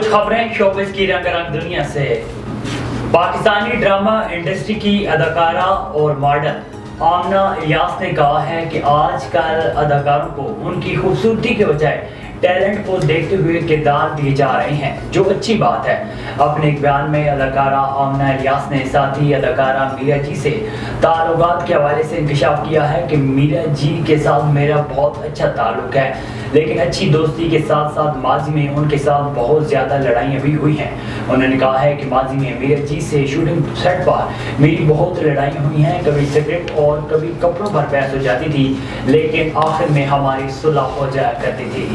کچھ خبریں شوبز کی رنگ رنگ دنیا سے۔ پاکستانی ڈرامہ انڈسٹری کی اداکارہ اور ماڈل آمنہ الیاس نے کہا ہے کہ آج کل اداکاروں کو ان کی خوبصورتی کے بجائے ٹیلنٹ کو دیکھتے ہوئے کردار دیے جا رہے ہیں، جو اچھی بات ہے۔ اپنے ایک بیان میں اداکارہ آمنہ الیاس نے ساتھی اداکارہ میرا جی سے تعلقات کے حوالے سے انکشاف کیا ہے کہ میرا جی کے ساتھ میرا بہت اچھا تعلق ہے، لیکن اچھی دوستی کے ساتھ ساتھ ماضی میں ان کے ساتھ بہت زیادہ لڑائیاں بھی ہوئی ہیں۔ انہوں نے کہا ہے کہ ماضی میں میرا جی سے شوٹنگ سیٹ پر میری بہت لڑائیاں ہوئی ہیں، کبھی سکرپٹ اور کبھی کپڑوں پر بحث ہو جاتی تھی، لیکن آخر میں ہماری صلح ہو جایا کرتی تھی۔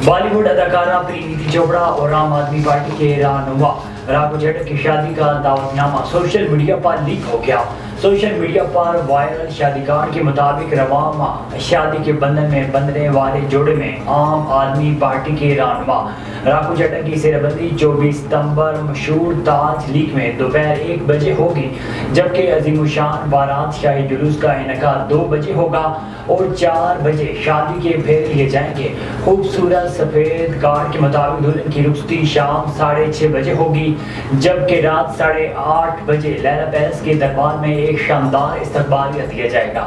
بالی ووڈ اداکارہ پرینیتی چوپڑا اور عام آدمی پارٹی کے رہنما راگھو چڈھا کی شادی کا دعوت نامہ سوشل میڈیا پر لیک ہو گیا۔ سوشل میڈیا پر وائرل شادی کارڈ کے مطابق رواں ماہ شادی کے بندھن میں بندھنے والے جوڑے میں عام آدمی پارٹی کے رہنما راگھو چڈھا کی سیرہ بندی 24 ستمبر مشہور تاج لیک میں دوپہر 1 بجے ہوگی، جبکہ عظیم الشان بارات شاہی جلوس کا انعقاد 2 بجے ہوگا اور 4 بجے شادی کے پھیرے لیے جائیں گے۔ خوبصورت سفید کارڈ کے مطابق دلہن کی رخصتی شام 6:30 بجے ہوگی، جبکہ رات 8:30 بجے لیلا پیلس کے دربار میں ایک شاندار استقبالیہ دیا جائے گا۔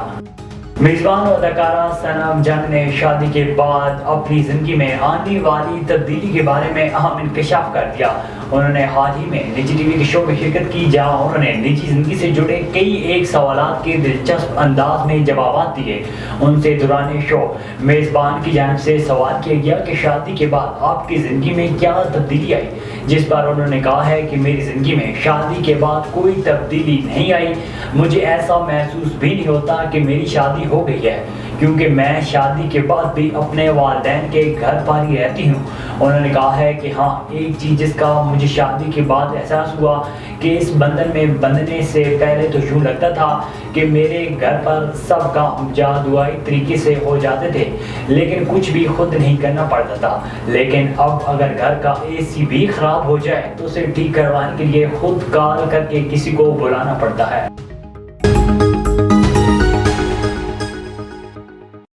میزبان اور اداکارہ سنم جنگ نے شادی کے بعد اپنی زندگی میں آنے والی تبدیلی کے بارے میں اہم انکشاف کر دیا۔ انہوں نے حال ہی میں نجی ٹی وی کے شو میں شرکت کی، جہاں انہوں نے نجی زندگی سے جڑے کئی ایک سوالات کے دلچسپ انداز میں جوابات دیے۔ ان سے دوران شو میزبان کی جانب سے سوال کیا گیا کہ شادی کے بعد آپ کی زندگی میں کیا تبدیلی آئی، جس پر انہوں نے کہا ہے کہ میری زندگی میں شادی کے بعد کوئی تبدیلی نہیں آئی۔ مجھے ایسا محسوس بھی نہیں ہوتا کہ میری شادی ہو گئی ہے، کیونکہ میں شادی کے بعد بھی اپنے والدین کے گھر پر ہی رہتی ہوں۔ انہوں نے کہا ہے کہ ہاں، ایک چیز جس کا مجھے شادی کے بعد احساس ہوا کہ اس بندھن میں بندھنے سے پہلے تو یوں لگتا تھا کہ میرے گھر پر سب کام جادوئی طریقے سے ہو جاتے تھے، لیکن کچھ بھی خود نہیں کرنا پڑتا تھا، لیکن اب اگر گھر کا اے سی بھی خراب ہو جائے تو اسے ٹھیک کروانے کے لیے خود کال کر کے کسی کو بلانا پڑتا ہے۔